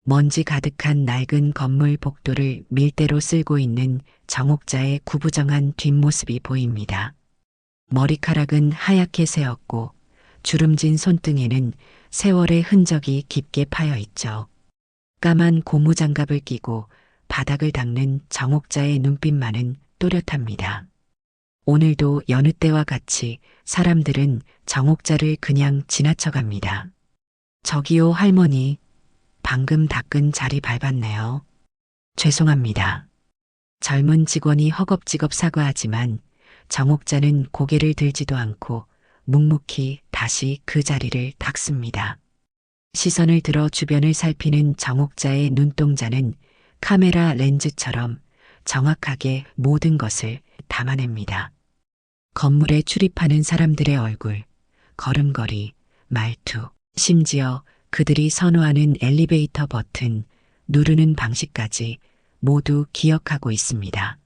먼지 가득한 낡은 건물 복도를 밀대로 쓸고 있는 정옥자의 구부정한 뒷모습이 보입니다. 머리카락은 하얗게 새었고 주름진 손등에는 세월의 흔적이 깊게 파여 있죠. 까만 고무장갑을 끼고 바닥을 닦는 정옥자의 눈빛만은 또렷합니다. 오늘도 여느 때와 같이 사람들은 정옥자를 그냥 지나쳐갑니다. 저기요 할머니, 방금 닦은 자리 밟았네요. 죄송합니다. 젊은 직원이 허겁지겁 사과하지만 정옥자는 고개를 들지도 않고 묵묵히 다시 그 자리를 닦습니다. 시선을 들어 주변을 살피는 정옥자의 눈동자는 카메라 렌즈처럼 정확하게 모든 것을 담아냅니다. 건물에 출입하는 사람들의 얼굴, 걸음걸이, 말투, 심지어 그들이 선호하는 엘리베이터 버튼, 누르는 방식까지 모두 기억하고 있습니다.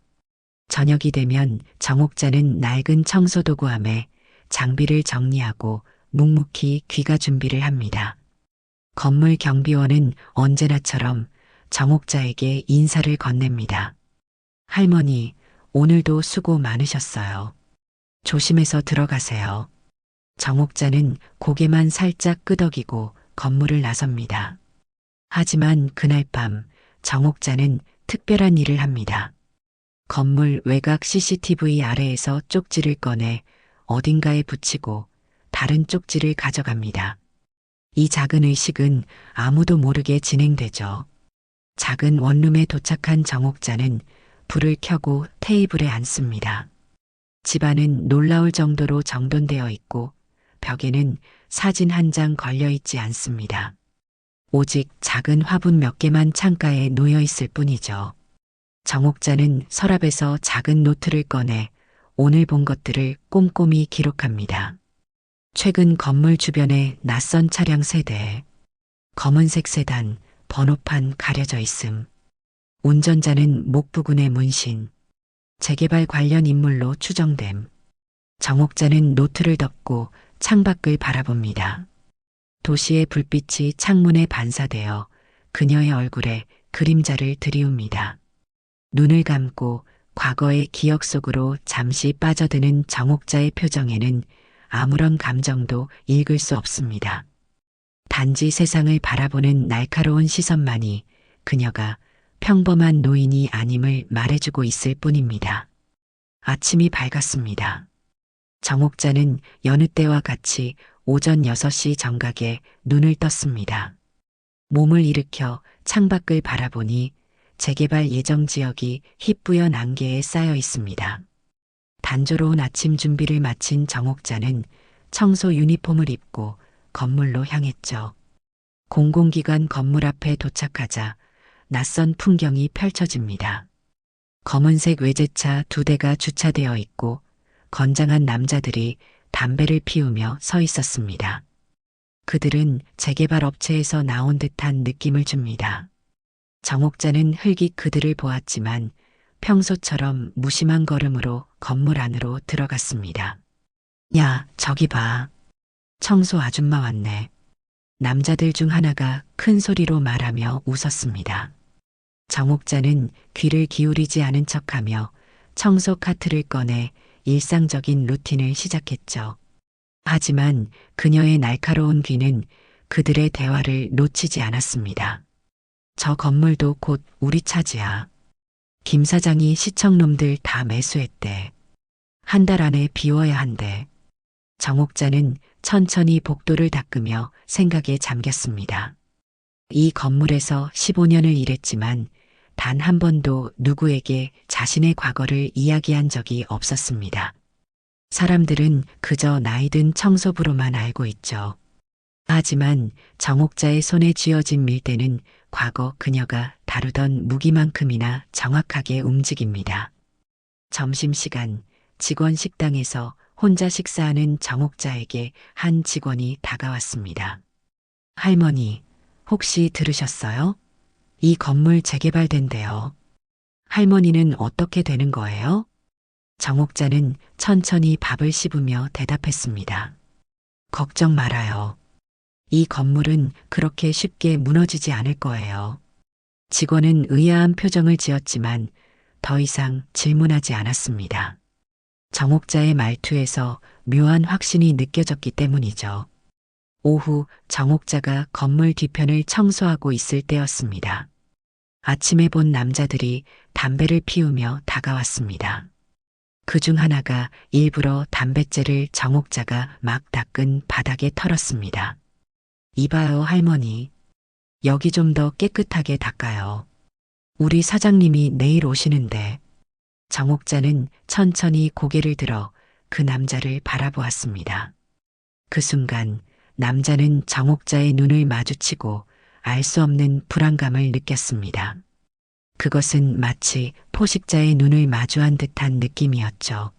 저녁이 되면 정옥자는 낡은 청소도구함에 장비를 정리하고 묵묵히 귀가 준비를 합니다. 건물 경비원은 언제나처럼 정옥자에게 인사를 건넵니다. 할머니, 오늘도 수고 많으셨어요. 조심해서 들어가세요. 정옥자는 고개만 살짝 끄덕이고 건물을 나섭니다. 하지만 그날 밤 정옥자는 특별한 일을 합니다. 건물 외곽 CCTV 아래에서 쪽지를 꺼내 어딘가에 붙이고 다른 쪽지를 가져갑니다. 이 작은 의식은 아무도 모르게 진행되죠. 작은 원룸에 도착한 정옥자는 불을 켜고 테이블에 앉습니다. 집안은 놀라울 정도로 정돈되어 있고 벽에는 사진 한 장 걸려 있지 않습니다. 오직 작은 화분 몇 개만 창가에 놓여 있을 뿐이죠. 정옥자는 서랍에서 작은 노트를 꺼내 오늘 본 것들을 꼼꼼히 기록합니다. 최근 건물 주변에 낯선 차량 세대, 검은색 세단, 번호판 가려져 있음. 운전자는 목 부근에 문신, 재개발 관련 인물로 추정됨. 정옥자는 노트를 덮고 창밖을 바라봅니다. 도시의 불빛이 창문에 반사되어 그녀의 얼굴에 그림자를 들이웁니다. 눈을 감고 과거의 기억 속으로 잠시 빠져드는 정옥자의 표정에는 아무런 감정도 읽을 수 없습니다. 단지 세상을 바라보는 날카로운 시선만이 그녀가 평범한 노인이 아님을 말해주고 있을 뿐입니다. 아침이 밝았습니다. 정옥자는 여느 때와 같이 오전 6시 정각에 눈을 떴습니다. 몸을 일으켜 창밖을 바라보니 재개발 예정 지역이 희뿌연 안개에 쌓여 있습니다. 단조로운 아침 준비를 마친 정옥자는 청소 유니폼을 입고 건물로 향했죠. 공공기관 건물 앞에 도착하자 낯선 풍경이 펼쳐집니다. 검은색 외제차 2대가 주차되어 있고 건장한 남자들이 담배를 피우며 서 있었습니다. 그들은 재개발 업체에서 나온 듯한 느낌을 줍니다. 정옥자는 흘낏 그들을 보았지만 평소처럼 무심한 걸음으로 건물 안으로 들어갔습니다. 야, 저기 봐. 청소 아줌마 왔네. 남자들 중 하나가 큰 소리로 말하며 웃었습니다. 정옥자는 귀를 기울이지 않은 척하며 청소 카트를 꺼내 일상적인 루틴을 시작했죠. 하지만 그녀의 날카로운 귀는 그들의 대화를 놓치지 않았습니다. 저 건물도 곧 우리 차지야. 김 사장이 시청놈들 다 매수했대. 한 달 안에 비워야 한대. 정옥자는 천천히 복도를 닦으며 생각에 잠겼습니다. 이 건물에서 15년을 일했지만 단 한 번도 누구에게 자신의 과거를 이야기한 적이 없었습니다. 사람들은 그저 나이든 청소부로만 알고 있죠. 하지만 정옥자의 손에 쥐어진 밀대는 과거 그녀가 다루던 무기만큼이나 정확하게 움직입니다. 점심시간 직원 식당에서 혼자 식사하는 정옥자에게 한 직원이 다가왔습니다. 할머니, 혹시 들으셨어요? 이 건물 재개발된대요. 할머니는 어떻게 되는 거예요? 정옥자는 천천히 밥을 씹으며 대답했습니다. 걱정 말아요. 이 건물은 그렇게 쉽게 무너지지 않을 거예요. 직원은 의아한 표정을 지었지만 더 이상 질문하지 않았습니다. 정옥자의 말투에서 묘한 확신이 느껴졌기 때문이죠. 오후 정옥자가 건물 뒤편을 청소하고 있을 때였습니다. 아침에 본 남자들이 담배를 피우며 다가왔습니다. 그 중 하나가 일부러 담뱃재를 정옥자가 막 닦은 바닥에 털었습니다. 이봐요, 할머니. 여기 좀 더 깨끗하게 닦아요. 우리 사장님이 내일 오시는데. 정옥자는 천천히 고개를 들어 그 남자를 바라보았습니다. 그 순간 남자는 정옥자의 눈을 마주치고 알 수 없는 불안감을 느꼈습니다. 그것은 마치 포식자의 눈을 마주한 듯한 느낌이었죠.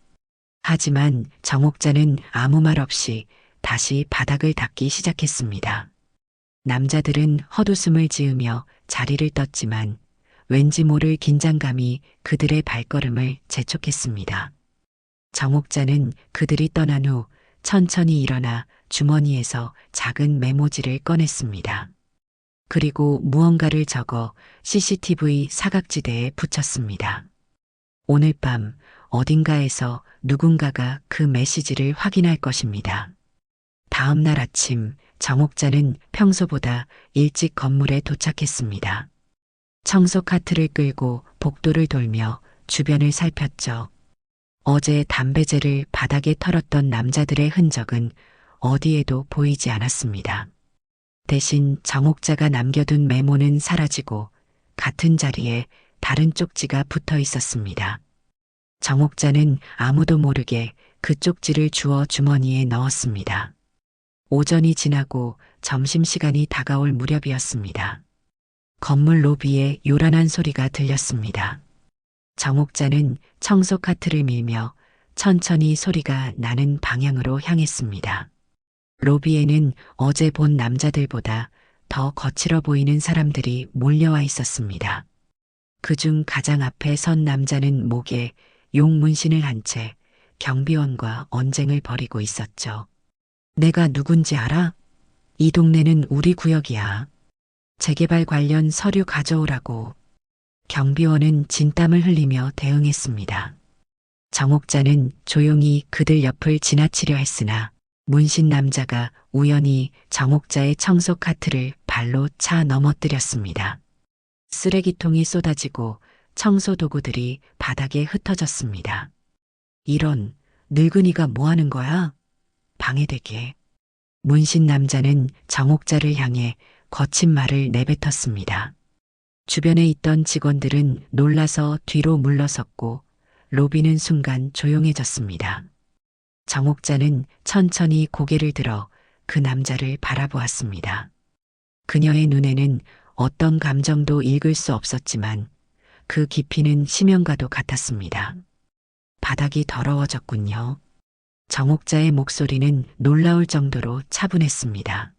하지만 정옥자는 아무 말 없이 다시 바닥을 닦기 시작했습니다. 남자들은 헛웃음을 지으며 자리를 떴지만 왠지 모를 긴장감이 그들의 발걸음을 재촉했습니다. 정옥자는 그들이 떠난 후 천천히 일어나 주머니에서 작은 메모지를 꺼냈습니다. 그리고 무언가를 적어 CCTV 사각지대에 붙였습니다. 오늘 밤 어딘가에서 누군가가 그 메시지를 확인할 것입니다. 다음 날 아침 정옥자는 평소보다 일찍 건물에 도착했습니다. 청소 카트를 끌고 복도를 돌며 주변을 살폈죠. 어제 담배재를 바닥에 털었던 남자들의 흔적은 어디에도 보이지 않았습니다. 대신 정옥자가 남겨둔 메모는 사라지고 같은 자리에 다른 쪽지가 붙어 있었습니다. 정옥자는 아무도 모르게 그 쪽지를 주워 주머니에 넣었습니다. 오전이 지나고 점심시간이 다가올 무렵이었습니다. 건물 로비에 요란한 소리가 들렸습니다. 정옥자는 청소 카트를 밀며 천천히 소리가 나는 방향으로 향했습니다. 로비에는 어제 본 남자들보다 더 거칠어 보이는 사람들이 몰려와 있었습니다. 그중 가장 앞에 선 남자는 목에 용 문신을 한 채 경비원과 언쟁을 벌이고 있었죠. 내가 누군지 알아? 이 동네는 우리 구역이야. 재개발 관련 서류 가져오라고. 경비원은 진땀을 흘리며 대응했습니다. 정옥자는 조용히 그들 옆을 지나치려 했으나 문신 남자가 우연히 정옥자의 청소 카트를 발로 차 넘어뜨렸습니다. 쓰레기통이 쏟아지고 청소 도구들이 바닥에 흩어졌습니다. 이런, 늙은이가 뭐 하는 거야? 방해되게. 문신 남자는 정옥자를 향해 거친 말을 내뱉었습니다. 주변에 있던 직원들은 놀라서 뒤로 물러섰고 로비는 순간 조용해졌습니다. 정옥자는 천천히 고개를 들어 그 남자를 바라보았습니다. 그녀의 눈에는 어떤 감정도 읽을 수 없었지만 그 깊이는 심연과도 같았습니다. 바닥이 더러워졌군요. 정옥자의 목소리는 놀라울 정도로 차분했습니다.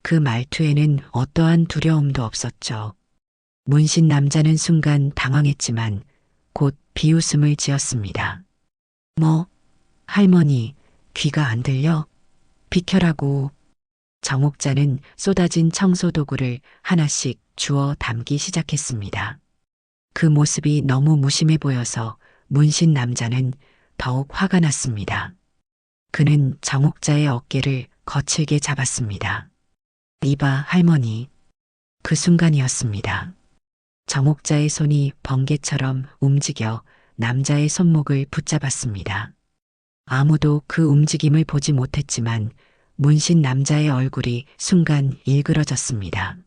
그 말투에는 어떠한 두려움도 없었죠. 문신 남자는 순간 당황했지만 곧 비웃음을 지었습니다. 뭐, 할머니, 귀가 안 들려? 비켜라고. 정옥자는 쏟아진 청소 도구를 하나씩 주워 담기 시작했습니다. 그 모습이 너무 무심해 보여서 문신 남자는 더욱 화가 났습니다. 그는 정옥자의 어깨를 거칠게 잡았습니다. 이봐, 할머니. 그 순간이었습니다. 정옥자의 손이 번개처럼 움직여 남자의 손목을 붙잡았습니다. 아무도 그 움직임을 보지 못했지만 문신 남자의 얼굴이 순간 일그러졌습니다.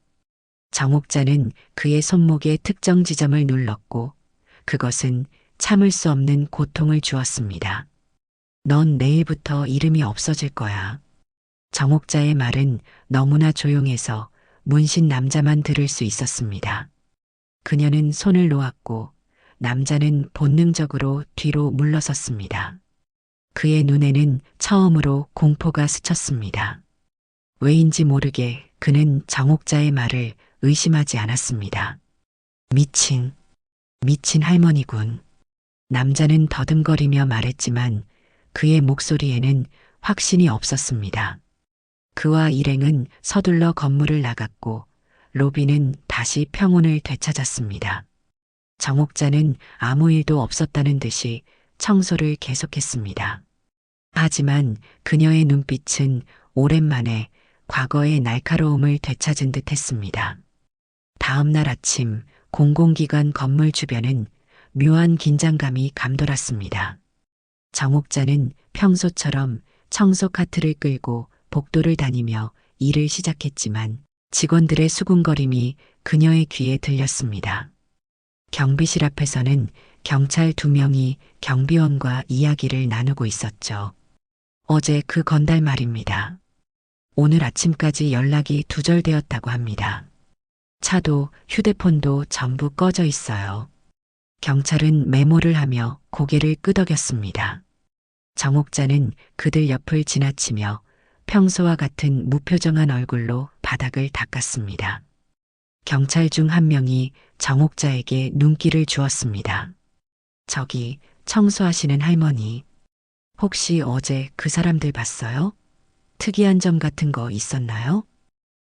정옥자는 그의 손목의 특정 지점을 눌렀고 그것은 참을 수 없는 고통을 주었습니다. 넌 내일부터 이름이 없어질 거야. 정옥자의 말은 너무나 조용해서 문신 남자만 들을 수 있었습니다. 그녀는 손을 놓았고 남자는 본능적으로 뒤로 물러섰습니다. 그의 눈에는 처음으로 공포가 스쳤습니다. 왜인지 모르게 그는 정옥자의 말을 의심하지 않았습니다. 미친 할머니군. 남자는 더듬거리며 말했지만 그의 목소리에는 확신이 없었습니다. 그와 일행은 서둘러 건물을 나갔고 로비는 다시 평온을 되찾았습니다. 정옥자는 아무 일도 없었다는 듯이 청소를 계속했습니다. 하지만 그녀의 눈빛은 오랜만에 과거의 날카로움을 되찾은 듯 했습니다. 다음 날 아침 공공기관 건물 주변은 묘한 긴장감이 감돌았습니다. 정옥자는 평소처럼 청소 카트를 끌고 복도를 다니며 일을 시작했지만 직원들의 수군거림이 그녀의 귀에 들렸습니다. 경비실 앞에서는 경찰 2명이 경비원과 이야기를 나누고 있었죠. 어제 그 건달 말입니다. 오늘 아침까지 연락이 두절되었다고 합니다. 차도 휴대폰도 전부 꺼져 있어요. 경찰은 메모를 하며 고개를 끄덕였습니다. 정옥자는 그들 옆을 지나치며 평소와 같은 무표정한 얼굴로 바닥을 닦았습니다. 경찰 중 한 명이 정옥자에게 눈길을 주었습니다. 저기 청소하시는 할머니, 혹시 어제 그 사람들 봤어요? 특이한 점 같은 거 있었나요?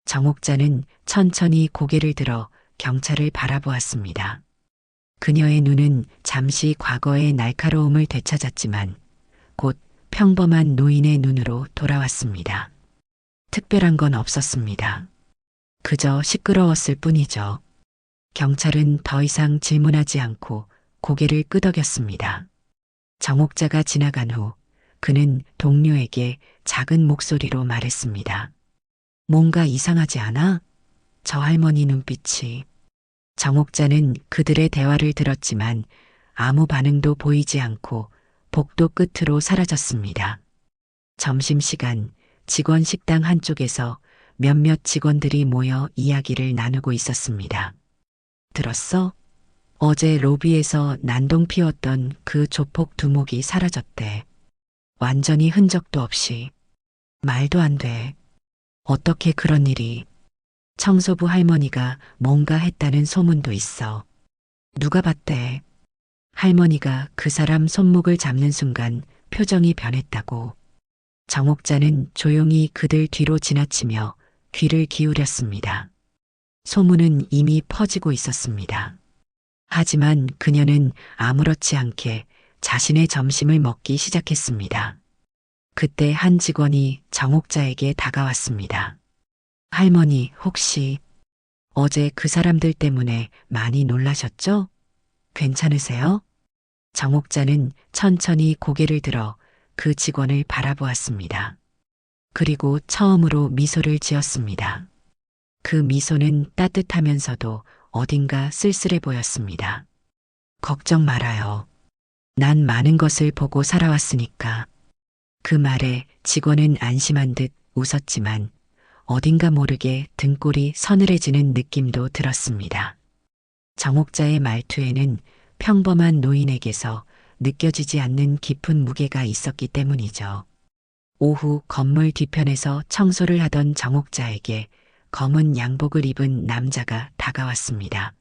정옥자는 천천히 고개를 들어 경찰을 바라보았습니다. 그녀의 눈은 잠시 과거의 날카로움을 되찾았지만 곧 평범한 노인의 눈으로 돌아왔습니다. 특별한 건 없었습니다. 그저 시끄러웠을 뿐이죠. 경찰은 더 이상 질문하지 않고 고개를 끄덕였습니다. 정옥자가 지나간 후 그는 동료에게 작은 목소리로 말했습니다. 뭔가 이상하지 않아? 저 할머니 눈빛이. 정옥자는 그들의 대화를 들었지만 아무 반응도 보이지 않고 복도 끝으로 사라졌습니다. 점심시간 직원 식당 한쪽에서 몇몇 직원들이 모여 이야기를 나누고 있었습니다. 들었어? 어제 로비에서 난동 피웠던 그 조폭 두목이 사라졌대. 완전히 흔적도 없이. 말도 안 돼. 어떻게 그런 일이. 청소부 할머니가 뭔가 했다는 소문도 있어. 누가 봤대? 할머니가 그 사람 손목을 잡는 순간 표정이 변했다고. 정옥자는 조용히 그들 뒤로 지나치며 귀를 기울였습니다. 소문은 이미 퍼지고 있었습니다. 하지만 그녀는 아무렇지 않게 자신의 점심을 먹기 시작했습니다. 그때 한 직원이 정옥자에게 다가왔습니다. 할머니, 혹시 어제 그 사람들 때문에 많이 놀라셨죠? 괜찮으세요? 정옥자는 천천히 고개를 들어 그 직원을 바라보았습니다. 그리고 처음으로 미소를 지었습니다. 그 미소는 따뜻하면서도 어딘가 쓸쓸해 보였습니다. 걱정 말아요. 난 많은 것을 보고 살아왔으니까. 그 말에 직원은 안심한 듯 웃었지만 어딘가 모르게 등골이 서늘해지는 느낌도 들었습니다. 정옥자의 말투에는 평범한 노인에게서 느껴지지 않는 깊은 무게가 있었기 때문이죠. 오후 건물 뒤편에서 청소를 하던 정옥자에게 검은 양복을 입은 남자가 다가왔습니다.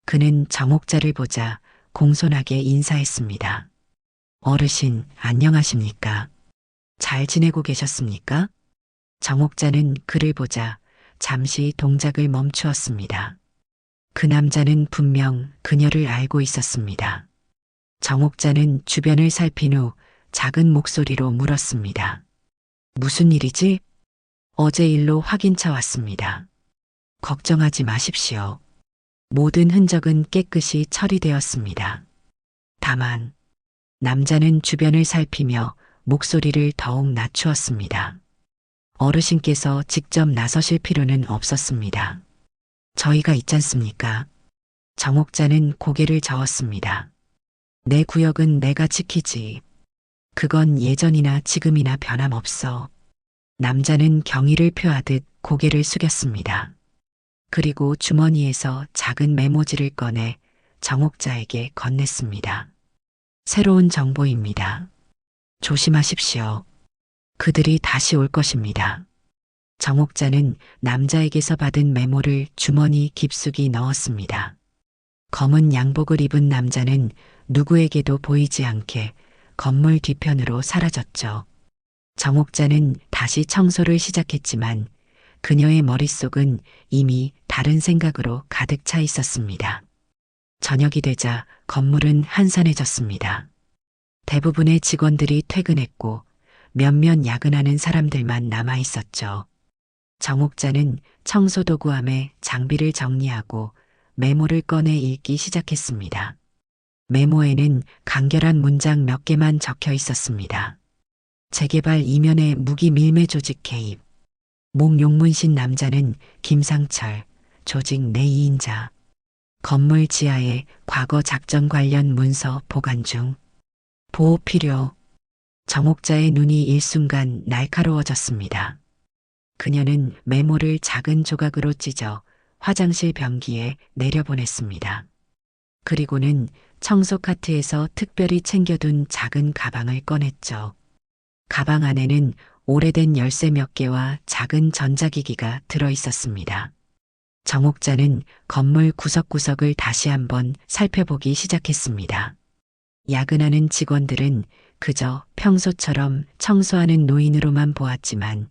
그는 정옥자를 보자 공손하게 인사했습니다. 어르신, 안녕하십니까? 잘 지내고 계셨습니까? 정옥자는 그를 보자 잠시 동작을 멈추었습니다. 그 남자는 분명 그녀를 알고 있었습니다. 정옥자는 주변을 살핀 후 작은 목소리로 물었습니다. 무슨 일이지? 어제 일로 확인차 왔습니다. 걱정하지 마십시오. 모든 흔적은 깨끗이 처리되었습니다. 다만 남자는 주변을 살피며 목소리를 더욱 낮추었습니다. 어르신께서 직접 나서실 필요는 없었습니다. 저희가 있잖습니까? 정옥자는 고개를 저었습니다. 내 구역은 내가 지키지. 그건 예전이나 지금이나 변함없어. 남자는 경의를 표하듯 고개를 숙였습니다. 그리고 주머니에서 작은 메모지를 꺼내 정옥자에게 건넸습니다. 새로운 정보입니다. 조심하십시오. 그들이 다시 올 것입니다. 정옥자는 남자에게서 받은 메모를 주머니 깊숙이 넣었습니다. 검은 양복을 입은 남자는 누구에게도 보이지 않게 건물 뒤편으로 사라졌죠. 정옥자는 다시 청소를 시작했지만 그녀의 머릿속은 이미 다른 생각으로 가득 차 있었습니다. 저녁이 되자 건물은 한산해졌습니다. 대부분의 직원들이 퇴근했고 몇몇 야근하는 사람들만 남아 있었죠. 정옥자는 청소도구함에 장비를 정리하고 메모를 꺼내 읽기 시작했습니다. 메모에는 간결한 문장 몇 개만 적혀 있었습니다. 재개발 이면의 무기 밀매 조직 개입. 목 용문신 남자는 김상철, 조직 내 2인자. 건물 지하에 과거 작전 관련 문서 보관 중. 보호 필요. 정옥자의 눈이 일순간 날카로워졌습니다. 그녀는 메모를 작은 조각으로 찢어 화장실 변기에 내려보냈습니다. 그리고는 청소 카트에서 특별히 챙겨둔 작은 가방을 꺼냈죠. 가방 안에는 오래된 열쇠 몇 개와 작은 전자기기가 들어 있었습니다. 정옥자는 건물 구석구석을 다시 한번 살펴보기 시작했습니다. 야근하는 직원들은 그저 평소처럼 청소하는 노인으로만 보았지만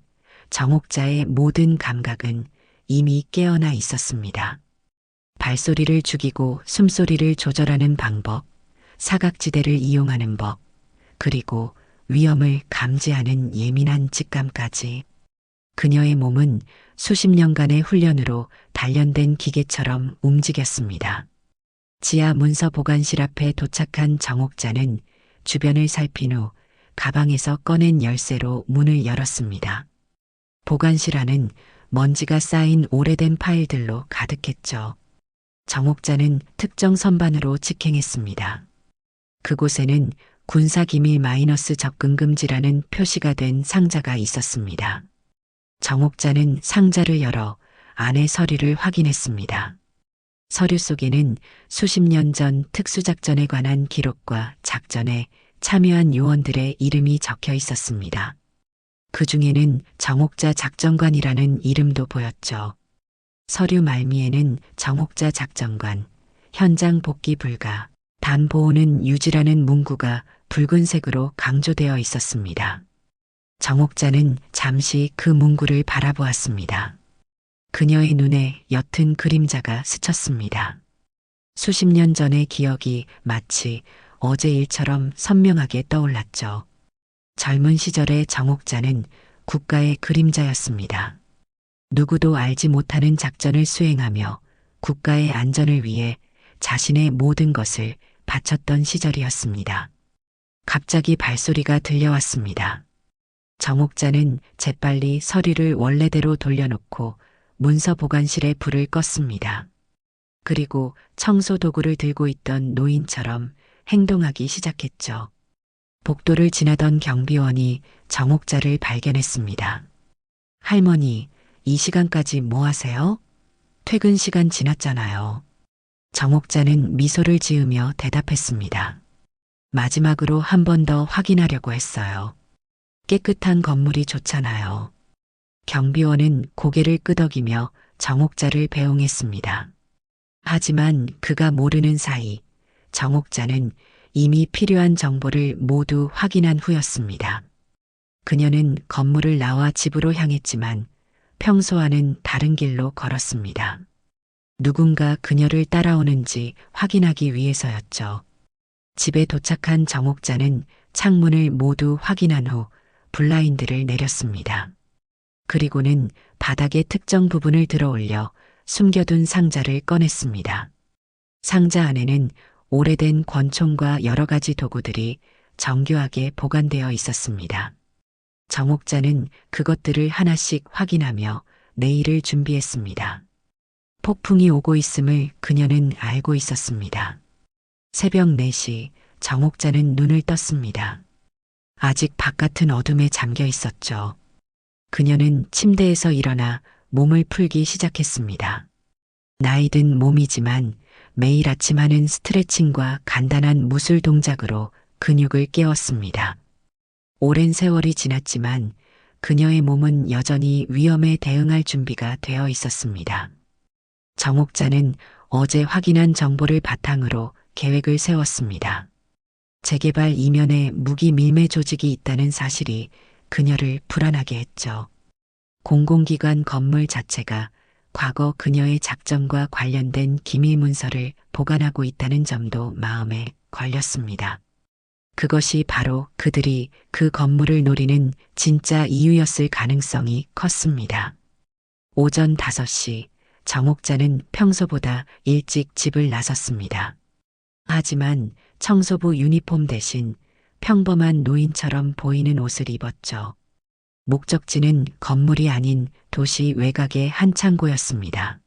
정옥자의 모든 감각은 이미 깨어나 있었습니다. 발소리를 죽이고 숨소리를 조절하는 방법, 사각지대를 이용하는 법, 그리고 위험을 감지하는 예민한 직감까지. 그녀의 몸은 수십 년간의 훈련으로 단련된 기계처럼 움직였습니다. 지하 문서 보관실 앞에 도착한 정옥자는 주변을 살핀 후 가방에서 꺼낸 열쇠로 문을 열었습니다. 보관실 안은 먼지가 쌓인 오래된 파일들로 가득했죠. 정옥자는 특정 선반으로 직행했습니다. 그곳에는 군사기밀 마이너스 접근 금지라는 표시가 된 상자가 있었습니다. 정옥자는 상자를 열어 안의 서류를 확인했습니다. 서류 속에는 수십 년 전 특수작전에 관한 기록과 작전에 참여한 요원들의 이름이 적혀 있었습니다. 그 중에는 정옥자 작전관이라는 이름도 보였죠. 서류 말미에는 정옥자 작전관, 현장 복귀 불가, 단 보호는 유지라는 문구가 붉은색으로 강조되어 있었습니다. 정옥자는 잠시 그 문구를 바라보았습니다. 그녀의 눈에 옅은 그림자가 스쳤습니다. 수십 년 전의 기억이 마치 어제 일처럼 선명하게 떠올랐죠. 젊은 시절의 정옥자는 국가의 그림자였습니다. 누구도 알지 못하는 작전을 수행하며 국가의 안전을 위해 자신의 모든 것을 바쳤던 시절이었습니다. 갑자기 발소리가 들려왔습니다. 정옥자는 재빨리 서류를 원래대로 돌려놓고 문서 보관실에 불을 껐습니다. 그리고 청소 도구를 들고 있던 노인처럼 행동하기 시작했죠. 복도를 지나던 경비원이 정옥자를 발견했습니다. 할머니, 이 시간까지 뭐 하세요? 퇴근 시간 지났잖아요. 정옥자는 미소를 지으며 대답했습니다. 마지막으로 한 번 더 확인하려고 했어요. 깨끗한 건물이 좋잖아요. 경비원은 고개를 끄덕이며 정옥자를 배웅했습니다. 하지만 그가 모르는 사이 정옥자는 이미 필요한 정보를 모두 확인한 후였습니다. 그녀는 건물을 나와 집으로 향했지만 평소와는 다른 길로 걸었습니다. 누군가 그녀를 따라오는지 확인하기 위해서였죠. 집에 도착한 정옥자는 창문을 모두 확인한 후 블라인드를 내렸습니다. 그리고는 바닥의 특정 부분을 들어올려 숨겨둔 상자를 꺼냈습니다. 상자 안에는 오래된 권총과 여러 가지 도구들이 정교하게 보관되어 있었습니다. 정옥자는 그것들을 하나씩 확인하며 내일을 준비했습니다. 폭풍이 오고 있음을 그녀는 알고 있었습니다. 새벽 4시 정옥자는 눈을 떴습니다. 아직 바깥은 어둠에 잠겨 있었죠. 그녀는 침대에서 일어나 몸을 풀기 시작했습니다. 나이든 몸이지만 매일 아침 하는 스트레칭과 간단한 무술 동작으로 근육을 깨웠습니다. 오랜 세월이 지났지만 그녀의 몸은 여전히 위험에 대응할 준비가 되어 있었습니다. 정옥자는 어제 확인한 정보를 바탕으로 계획을 세웠습니다. 재개발 이면에 무기 밀매 조직이 있다는 사실이 그녀를 불안하게 했죠. 공공기관 건물 자체가 과거 그녀의 작전과 관련된 기밀 문서를 보관하고 있다는 점도 마음에 걸렸습니다. 그것이 바로 그들이 그 건물을 노리는 진짜 이유였을 가능성이 컸습니다. 오전 5시 정옥자는 평소보다 일찍 집을 나섰습니다. 하지만 청소부 유니폼 대신 평범한 노인처럼 보이는 옷을 입었죠. 목적지는 건물이 아닌 도시 외곽의 한 창고였습니다.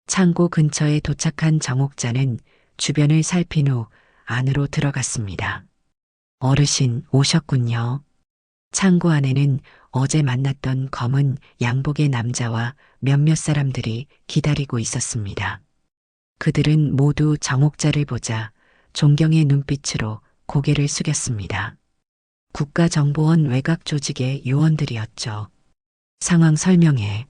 창고 근처에 도착한 정옥자는 주변을 살핀 후 안으로 들어갔습니다. 어르신 오셨군요. 창고 안에는 어제 만났던 검은 양복의 남자와 몇몇 사람들이 기다리고 있었습니다. 그들은 모두 정옥자를 보자 존경의 눈빛으로 고개를 숙였습니다. 국가정보원 외곽 조직의 요원들이었죠. 상황 설명해.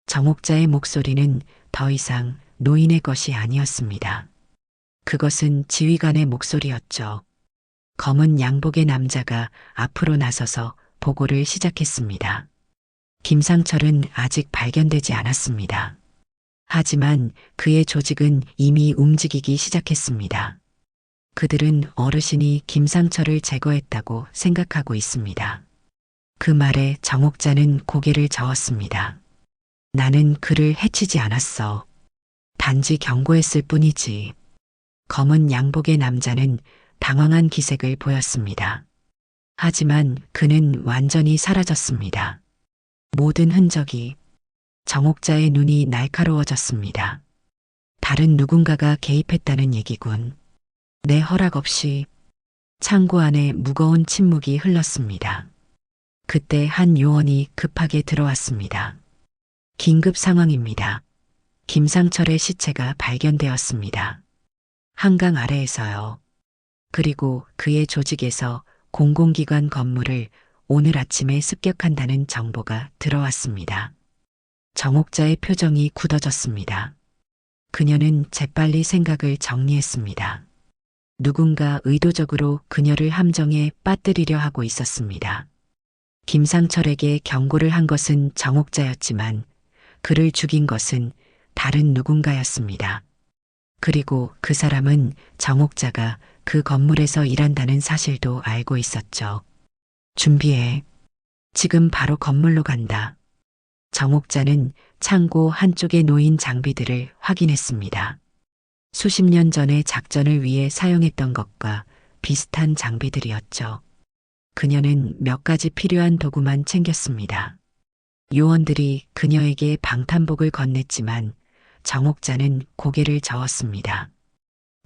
정옥자의 목소리는 더 이상 노인의 것이 아니었습니다. 그것은 지휘관의 목소리였죠. 검은 양복의 남자가 앞으로 나서서 보고를 시작했습니다. 김상철은 아직 발견되지 않았습니다. 하지만 그의 조직은 이미 움직이기 시작했습니다. 그들은 어르신이 김상철을 제거했다고 생각하고 있습니다. 그 말에 정옥자는 고개를 저었습니다. 나는 그를 해치지 않았어. 단지 경고했을 뿐이지. 검은 양복의 남자는 당황한 기색을 보였습니다. 하지만 그는 완전히 사라졌습니다. 모든 흔적이 정옥자의 눈이 날카로워졌습니다. 다른 누군가가 개입했다는 얘기군. 내 허락 없이 창고 안에 무거운 침묵이 흘렀습니다. 그때 한 요원이 급하게 들어왔습니다. 긴급 상황입니다. 김상철의 시체가 발견되었습니다. 한강 아래에서요. 그리고 그의 조직에서 공공기관 건물을 오늘 아침에 습격한다는 정보가 들어왔습니다. 정옥자의 표정이 굳어졌습니다. 그녀는 재빨리 생각을 정리했습니다. 누군가 의도적으로 그녀를 함정에 빠뜨리려 하고 있었습니다. 김상철에게 경고를 한 것은 정옥자였지만 그를 죽인 것은 다른 누군가였습니다. 그리고 그 사람은 정옥자가 그 건물에서 일한다는 사실도 알고 있었죠. 준비해. 지금 바로 건물로 간다. 정옥자는 창고 한쪽에 놓인 장비들을 확인했습니다. 수십 년 전에 작전을 위해 사용했던 것과 비슷한 장비들이었죠. 그녀는 몇 가지 필요한 도구만 챙겼습니다. 요원들이 그녀에게 방탄복을 건넸지만 정옥자는 고개를 저었습니다.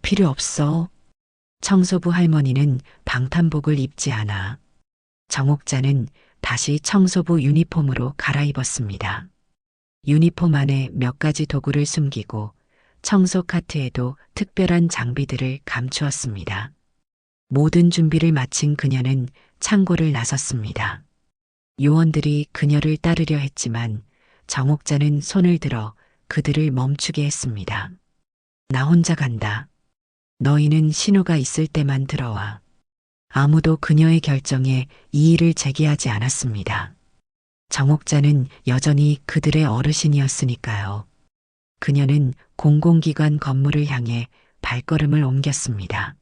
필요 없어. 청소부 할머니는 방탄복을 입지 않아. 정옥자는 다시 청소부 유니폼으로 갈아입었습니다. 유니폼 안에 몇 가지 도구를 숨기고 청소 카트에도 특별한 장비들을 감추었습니다. 모든 준비를 마친 그녀는 창고를 나섰습니다. 요원들이 그녀를 따르려 했지만 정옥자는 손을 들어 그들을 멈추게 했습니다. 나 혼자 간다. 너희는 신호가 있을 때만 들어와. 아무도 그녀의 결정에 이의를 제기하지 않았습니다. 정옥자는 여전히 그들의 어르신이었으니까요. 그녀는 공공기관 건물을 향해 발걸음을 옮겼습니다.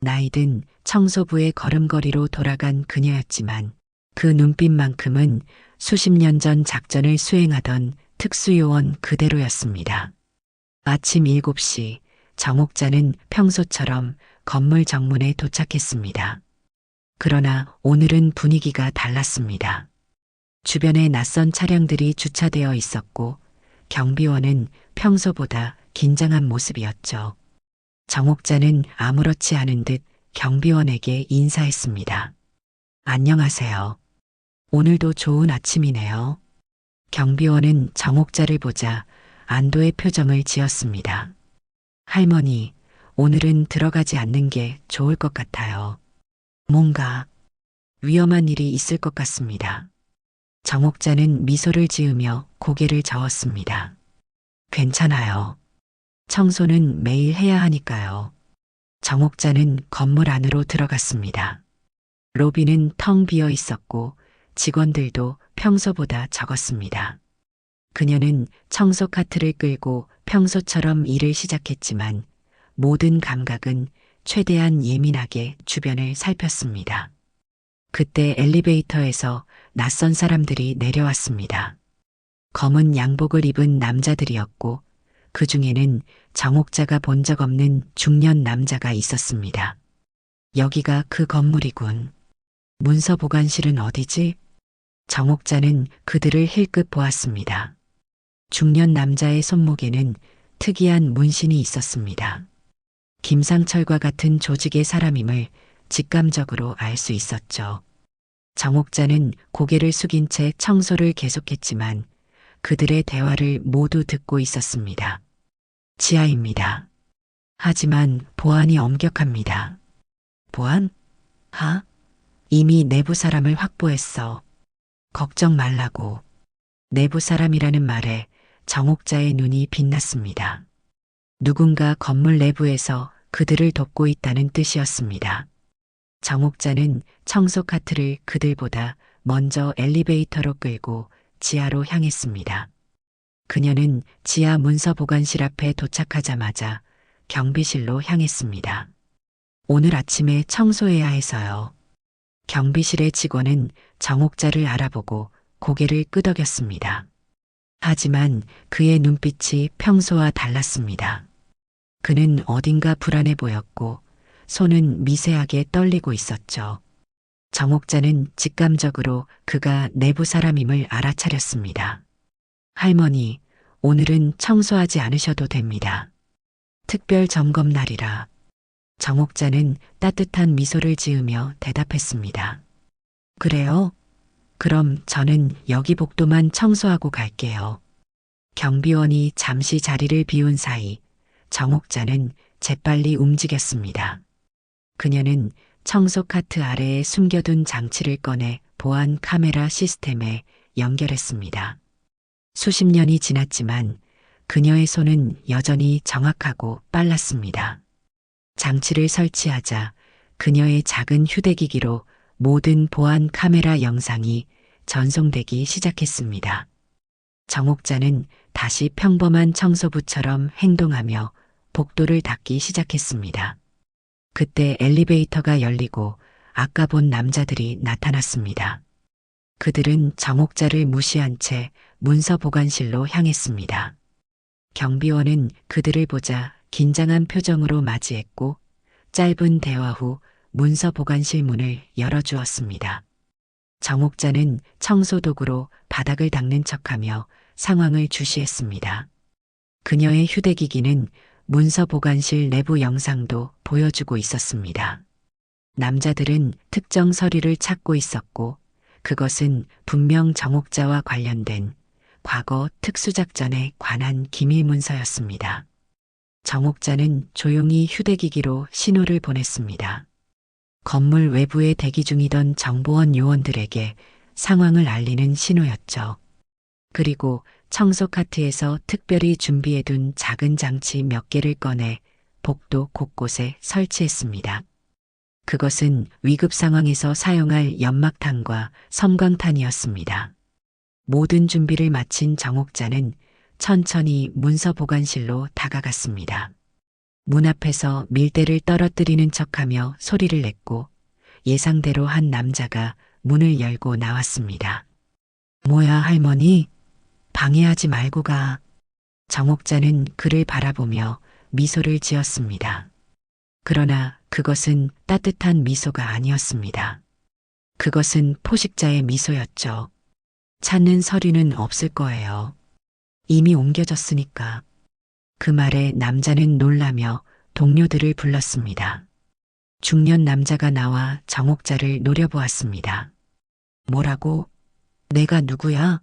나이든 청소부의 걸음걸이로 돌아간 그녀였지만 그 눈빛만큼은 수십 년 전 작전을 수행하던 특수요원 그대로였습니다. 아침 7시 정옥자는 평소처럼 건물 정문에 도착했습니다. 그러나 오늘은 분위기가 달랐습니다. 주변에 낯선 차량들이 주차되어 있었고 경비원은 평소보다 긴장한 모습이었죠. 정옥자는 아무렇지 않은 듯 경비원에게 인사했습니다. 안녕하세요. 오늘도 좋은 아침이네요. 경비원은 정옥자를 보자 안도의 표정을 지었습니다. 할머니, 오늘은 들어가지 않는 게 좋을 것 같아요. 뭔가 위험한 일이 있을 것 같습니다. 정옥자는 미소를 지으며 고개를 저었습니다. 괜찮아요. 청소는 매일 해야 하니까요. 정옥자는 건물 안으로 들어갔습니다. 로비는 텅 비어 있었고 직원들도 평소보다 적었습니다. 그녀는 청소 카트를 끌고 평소처럼 일을 시작했지만 모든 감각은 최대한 예민하게 주변을 살폈습니다. 그때 엘리베이터에서 낯선 사람들이 내려왔습니다. 검은 양복을 입은 남자들이었고 그 중에는 정옥자가 본 적 없는 중년 남자가 있었습니다. 여기가 그 건물이군. 문서 보관실은 어디지? 정옥자는 그들을 힐끗 보았습니다. 중년 남자의 손목에는 특이한 문신이 있었습니다. 김상철과 같은 조직의 사람임을 직감적으로 알 수 있었죠. 정옥자는 고개를 숙인 채 청소를 계속했지만 그들의 대화를 모두 듣고 있었습니다. 지하입니다. 하지만 보안이 엄격합니다. 보안? 이미 내부 사람을 확보했어. 걱정 말라고. 내부 사람이라는 말에 정옥자의 눈이 빛났습니다. 누군가 건물 내부에서 그들을 돕고 있다는 뜻이었습니다. 정옥자는 청소 카트를 그들보다 먼저 엘리베이터로 끌고 지하로 향했습니다. 그녀는 지하 문서 보관실 앞에 도착하자마자 경비실로 향했습니다. 오늘 아침에 청소해야 해서요. 경비실의 직원은 정옥자를 알아보고 고개를 끄덕였습니다. 하지만 그의 눈빛이 평소와 달랐습니다. 그는 어딘가 불안해 보였고 손은 미세하게 떨리고 있었죠. 정옥자는 직감적으로 그가 내부 사람임을 알아차렸습니다. 할머니, 오늘은 청소하지 않으셔도 됩니다. 특별 점검 날이라. 정옥자는 따뜻한 미소를 지으며 대답했습니다. 그래요? 그럼 저는 여기 복도만 청소하고 갈게요. 경비원이 잠시 자리를 비운 사이 정옥자는 재빨리 움직였습니다. 그녀는 청소 카트 아래에 숨겨둔 장치를 꺼내 보안 카메라 시스템에 연결했습니다. 수십 년이 지났지만 그녀의 손은 여전히 정확하고 빨랐습니다. 장치를 설치하자 그녀의 작은 휴대기기로 모든 보안 카메라 영상이 전송되기 시작했습니다. 정옥자는 다시 평범한 청소부처럼 행동하며 복도를 닦기 시작했습니다. 그때 엘리베이터가 열리고 아까 본 남자들이 나타났습니다. 그들은 정옥자를 무시한 채 문서 보관실로 향했습니다. 경비원은 그들을 보자 긴장한 표정으로 맞이했고 짧은 대화 후 문서 보관실 문을 열어주었습니다. 정옥자는 청소 도구로 바닥을 닦는 척하며 상황을 주시했습니다. 그녀의 휴대기기는 문서 보관실 내부 영상도 보여주고 있었습니다. 남자들은 특정 서류를 찾고 있었고 그것은 분명 정옥자와 관련된 과거 특수작전에 관한 기밀 문서였습니다. 정옥자는 조용히 휴대기기로 신호를 보냈습니다. 건물 외부에 대기 중이던 정보원 요원들에게 상황을 알리는 신호였죠. 그리고 청소 카트에서 특별히 준비해둔 작은 장치 몇 개를 꺼내 복도 곳곳에 설치했습니다. 그것은 위급 상황에서 사용할 연막탄과 섬광탄이었습니다. 모든 준비를 마친 정옥자는 천천히 문서 보관실로 다가갔습니다. 문 앞에서 밀대를 떨어뜨리는 척하며 소리를 냈고 예상대로 한 남자가 문을 열고 나왔습니다. 뭐야 할머니? 방해하지 말고 가. 정옥자는 그를 바라보며 미소를 지었습니다. 그러나 그것은 따뜻한 미소가 아니었습니다. 그것은 포식자의 미소였죠. 찾는 서류는 없을 거예요. 이미 옮겨졌으니까. 그 말에 남자는 놀라며 동료들을 불렀습니다. 중년 남자가 나와 정옥자를 노려보았습니다. 뭐라고? 내가 누구야?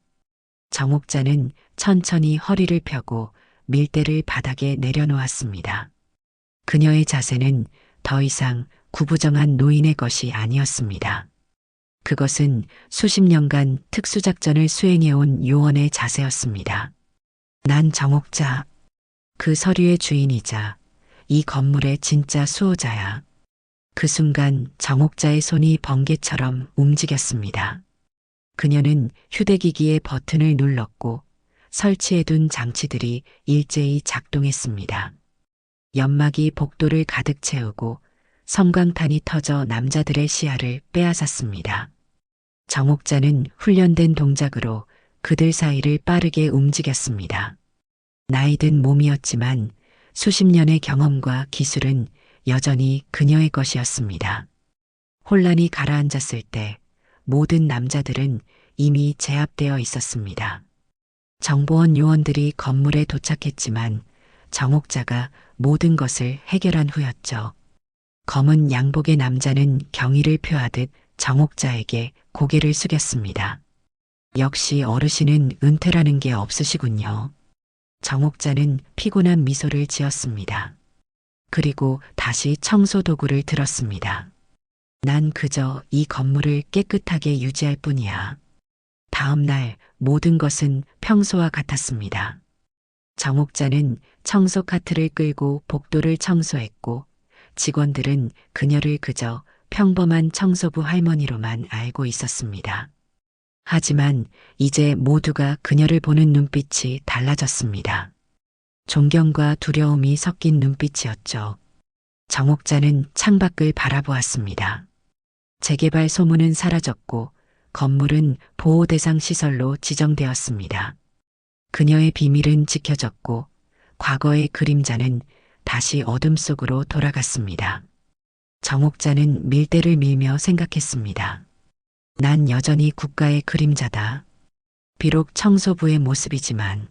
정옥자는 천천히 허리를 펴고 밀대를 바닥에 내려놓았습니다. 그녀의 자세는 더 이상 구부정한 노인의 것이 아니었습니다. 그것은 수십 년간 특수작전을 수행해온 요원의 자세였습니다. 난 정옥자. 그 서류의 주인이자 이 건물의 진짜 수호자야. 그 순간 정옥자의 손이 번개처럼 움직였습니다. 그녀는 휴대기기의 버튼을 눌렀고 설치해둔 장치들이 일제히 작동했습니다. 연막이 복도를 가득 채우고 섬광탄이 터져 남자들의 시야를 빼앗았습니다. 정옥자는 훈련된 동작으로 그들 사이를 빠르게 움직였습니다. 나이든 몸이었지만 수십 년의 경험과 기술은 여전히 그녀의 것이었습니다. 혼란이 가라앉았을 때 모든 남자들은 이미 제압되어 있었습니다. 정보원 요원들이 건물에 도착했지만 정옥자가 모든 것을 해결한 후였죠. 검은 양복의 남자는 경의를 표하듯 정옥자에게 고개를 숙였습니다. 역시 어르신은 은퇴라는 게 없으시군요. 정옥자는 피곤한 미소를 지었습니다. 그리고 다시 청소 도구를 들었습니다. 난 그저 이 건물을 깨끗하게 유지할 뿐이야. 다음 날 모든 것은 평소와 같았습니다. 정옥자는 청소 카트를 끌고 복도를 청소했고 직원들은 그녀를 그저 평범한 청소부 할머니로만 알고 있었습니다. 하지만 이제 모두가 그녀를 보는 눈빛이 달라졌습니다. 존경과 두려움이 섞인 눈빛이었죠. 정옥자는 창밖을 바라보았습니다. 재개발 소문은 사라졌고 건물은 보호 대상 시설로 지정되었습니다. 그녀의 비밀은 지켜졌고 과거의 그림자는 다시 어둠 속으로 돌아갔습니다. 정옥자는 밀대를 밀며 생각했습니다. 난 여전히 국가의 그림자다. 비록 청소부의 모습이지만